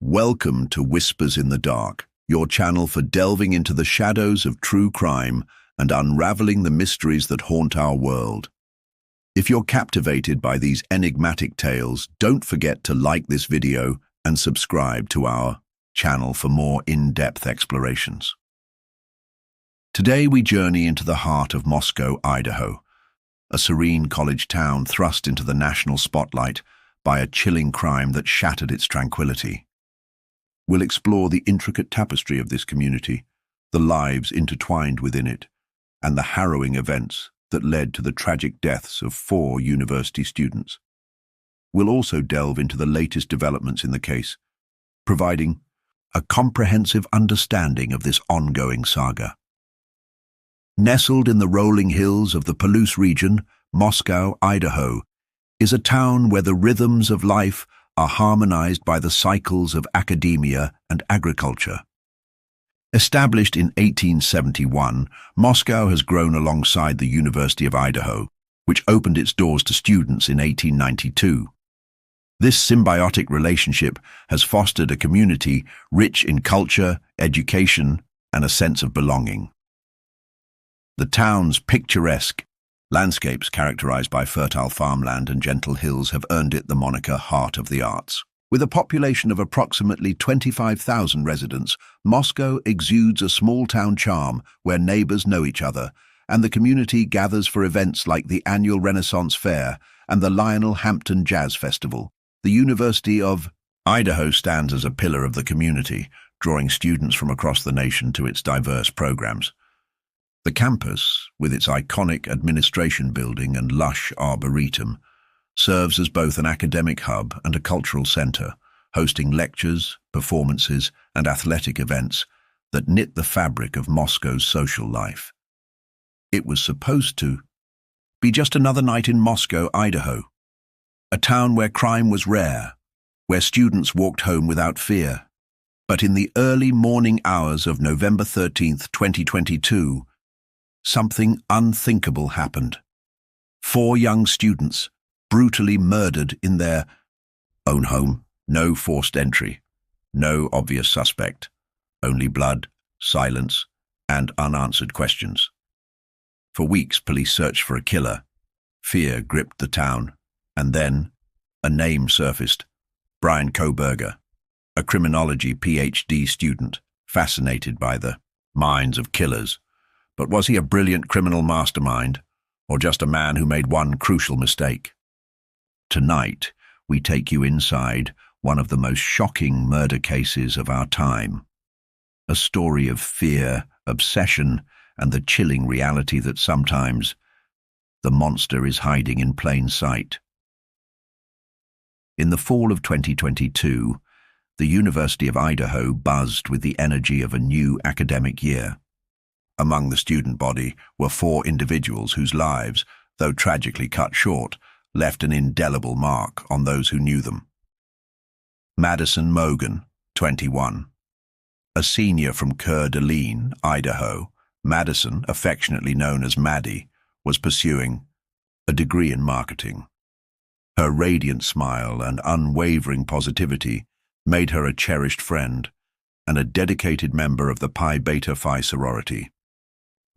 Welcome to Whispers in the Dark, your channel for delving into the shadows of true crime and unraveling the mysteries that haunt our world. If you're captivated by these enigmatic tales, don't forget to like this video and subscribe to our channel for more in-depth explorations. Today we journey into the heart of Moscow, Idaho, a serene college town thrust into the national spotlight by a chilling crime that shattered its tranquility. We'll explore the intricate tapestry of this community, the lives intertwined within it, and the harrowing events that led to the tragic deaths of 4 university students. We'll also delve into the latest developments in the case, providing a comprehensive understanding of this ongoing saga. Nestled in the rolling hills of the Palouse region, Moscow, Idaho, is a town where the rhythms of life are harmonized by the cycles of academia and agriculture. Established in 1871, Moscow has grown alongside the University of Idaho, which opened its doors to students in 1892. This symbiotic relationship has fostered a community rich in culture, education, and a sense of belonging. The town's picturesque landscapes characterized by fertile farmland and gentle hills have earned it the moniker Heart of the Arts. With a population of approximately 25,000 residents, Moscow exudes a small-town charm where neighbors know each other, and the community gathers for events like the annual Renaissance Fair and the Lionel Hampton Jazz Festival. The University of Idaho stands as a pillar of the community, drawing students from across the nation to its diverse programs. The campus, with its iconic administration building and lush arboretum, serves as both an academic hub and a cultural center, hosting lectures, performances, and athletic events that knit the fabric of Moscow's social life. It was supposed to be just another night in Moscow, Idaho, a town where crime was rare, where students walked home without fear. But in the early morning hours of November 13th, 2022, something unthinkable happened. 4 young students brutally murdered in their own home. No forced entry, no obvious suspect, only blood, silence, and unanswered questions. For weeks, police searched for a killer. Fear gripped the town, and then a name surfaced: Bryan Kohberger, a criminology PhD student, fascinated by the minds of killers. But was he a brilliant criminal mastermind, or just a man who made one crucial mistake? Tonight, we take you inside one of the most shocking murder cases of our time. A story of fear, obsession, and the chilling reality that sometimes the monster is hiding in plain sight. In the fall of 2022, the University of Idaho buzzed with the energy of a new academic year. Among the student body were 4 individuals whose lives, though tragically cut short, left an indelible mark on those who knew them. Madison Mogan, 21. A senior from Coeur d'Alene, Idaho, Madison, affectionately known as Maddie, was pursuing a degree in marketing. Her radiant smile and unwavering positivity made her a cherished friend and a dedicated member of the Pi Beta Phi sorority.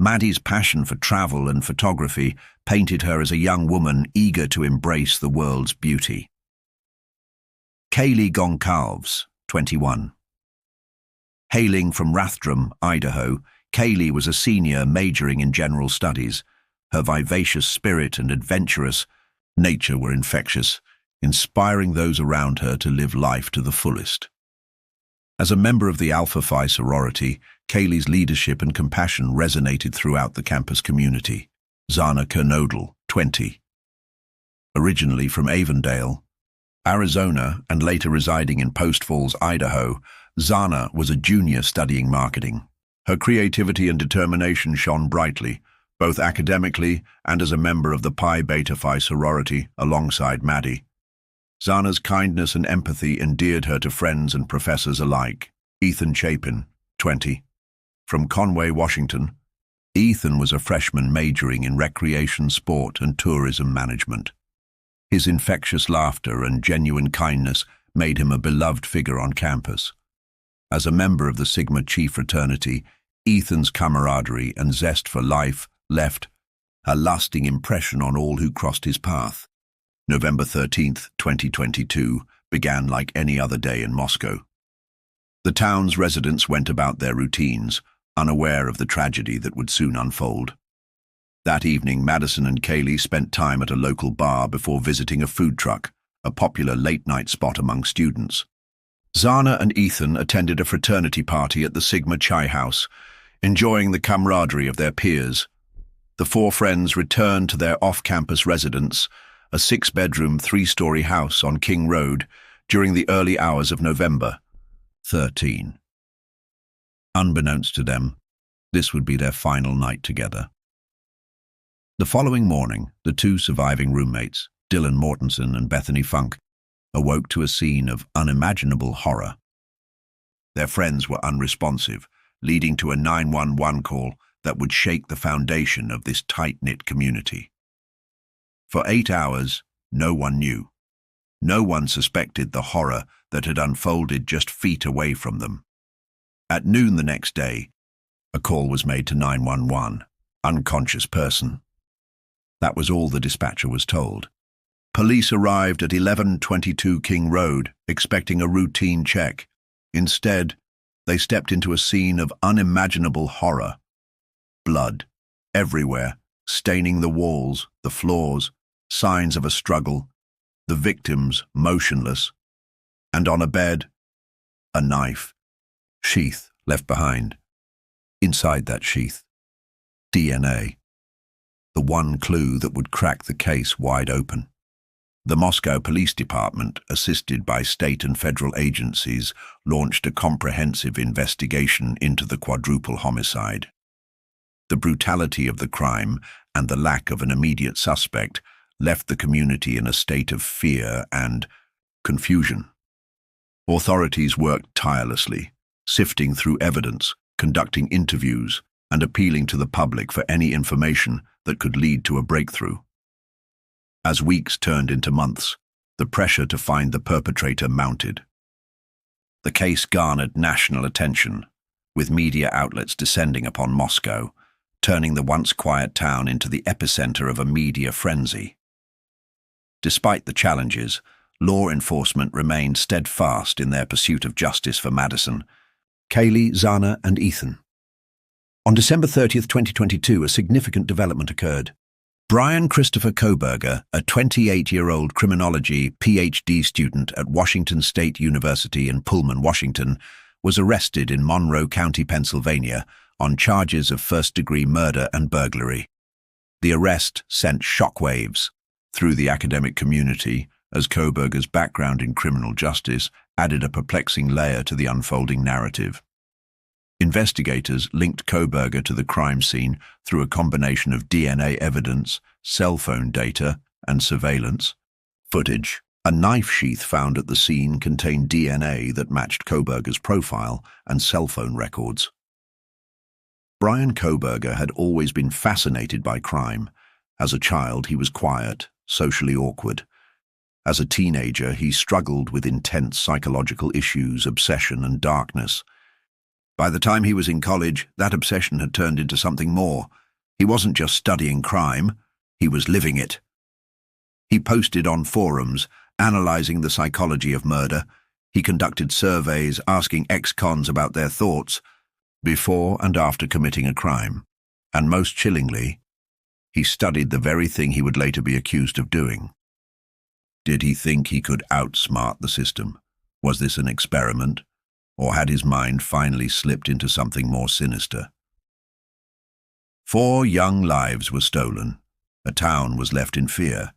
Maddie's passion for travel and photography painted her as a young woman eager to embrace the world's beauty. Kaylee Goncalves, 21. Hailing from Rathdrum, Idaho, Kaylee was a senior majoring in general studies. Her vivacious spirit and adventurous nature were infectious, inspiring those around her to live life to the fullest. As a member of the Alpha Phi sorority, Kaylee's leadership and compassion resonated throughout the campus community. Zana Kernodle, 20. Originally from Avondale, Arizona, and later residing in Post Falls, Idaho, Zana was a junior studying marketing. Her creativity and determination shone brightly, both academically and as a member of the Pi Beta Phi sorority alongside Maddie. Zana's kindness and empathy endeared her to friends and professors alike. Ethan Chapin, 20. From Conway, Washington, Ethan was a freshman majoring in recreation, sport, and tourism management. His infectious laughter and genuine kindness made him a beloved figure on campus. As a member of the Sigma Chi fraternity, Ethan's camaraderie and zest for life left a lasting impression on all who crossed his path. November 13th, 2022, began like any other day in Moscow. The town's residents went about their routines, unaware of the tragedy that would soon unfold. That evening, Madison and Kaylee spent time at a local bar before visiting a food truck, a popular late-night spot among students. Zana and Ethan attended a fraternity party at the Sigma Chi house, enjoying the camaraderie of their peers. The four friends returned to their off-campus residence, a 6-bedroom, 3-story house on King Road, during the early hours of November 13. Unbeknownst to them, this would be their final night together. The following morning, the two surviving roommates, Dylan Mortensen and Bethany Funk, awoke to a scene of unimaginable horror. Their friends were unresponsive, leading to a 911 call that would shake the foundation of this tight-knit community. For 8 hours, no one knew. No one suspected the horror that had unfolded just feet away from them. At noon the next day, a call was made to 911, unconscious person. That was all the dispatcher was told. Police arrived at 1122 King Road, expecting a routine check. Instead, they stepped into a scene of unimaginable horror. Blood, everywhere, staining the walls, the floors, signs of a struggle, the victims motionless, and on a bed, a knife, sheath left behind. Inside that sheath, DNA, the one clue that would crack the case wide open. The Moscow Police Department, assisted by state and federal agencies, launched a comprehensive investigation into the quadruple homicide. The brutality of the crime and the lack of an immediate suspect left the community in a state of fear and confusion. Authorities worked tirelessly, sifting through evidence, conducting interviews, and appealing to the public for any information that could lead to a breakthrough. As weeks turned into months, the pressure to find the perpetrator mounted. The case garnered national attention, with media outlets descending upon Moscow, turning the once quiet town into the epicenter of a media frenzy. Despite the challenges, law enforcement remained steadfast in their pursuit of justice for Madison, Kaylee, Zana, and Ethan. On December 30th, 2022, a significant development occurred. Bryan Kohberger, a 28-year-old criminology PhD student at Washington State University in Pullman, Washington, was arrested in Monroe County, Pennsylvania, on charges of first-degree murder and burglary. The arrest sent shockwaves through the academic community, as Kohberger's background in criminal justice added a perplexing layer to the unfolding narrative. Investigators linked Kohberger to the crime scene through a combination of DNA evidence, cell phone data, and surveillance footage. A knife sheath found at the scene contained DNA that matched Kohberger's profile and cell phone records. Bryan Kohberger had always been fascinated by crime. As a child, he was quiet, socially awkward. As a teenager, he struggled with intense psychological issues, obsession, and darkness. By the time he was in college, that obsession had turned into something more. He wasn't just studying crime, he was living it. He posted on forums, analyzing the psychology of murder. He conducted surveys, asking ex-cons about their thoughts before and after committing a crime. And most chillingly, he studied the very thing he would later be accused of doing. Did he think he could outsmart the system? Was this an experiment? Or had his mind finally slipped into something more sinister? 4 young lives were stolen, a town was left in fear,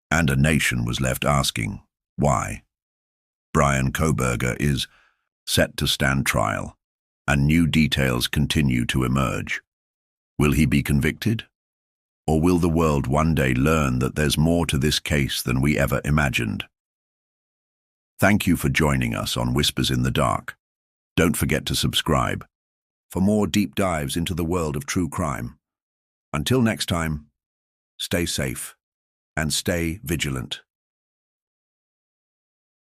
and a nation was left asking, why? Bryan Kohberger is set to stand trial, and new details continue to emerge. Will he be convicted? Or will the world one day learn that there's more to this case than we ever imagined? Thank you for joining us on Whispers in the Dark. Don't forget to subscribe for more deep dives into the world of true crime. Until next time, stay safe and stay vigilant.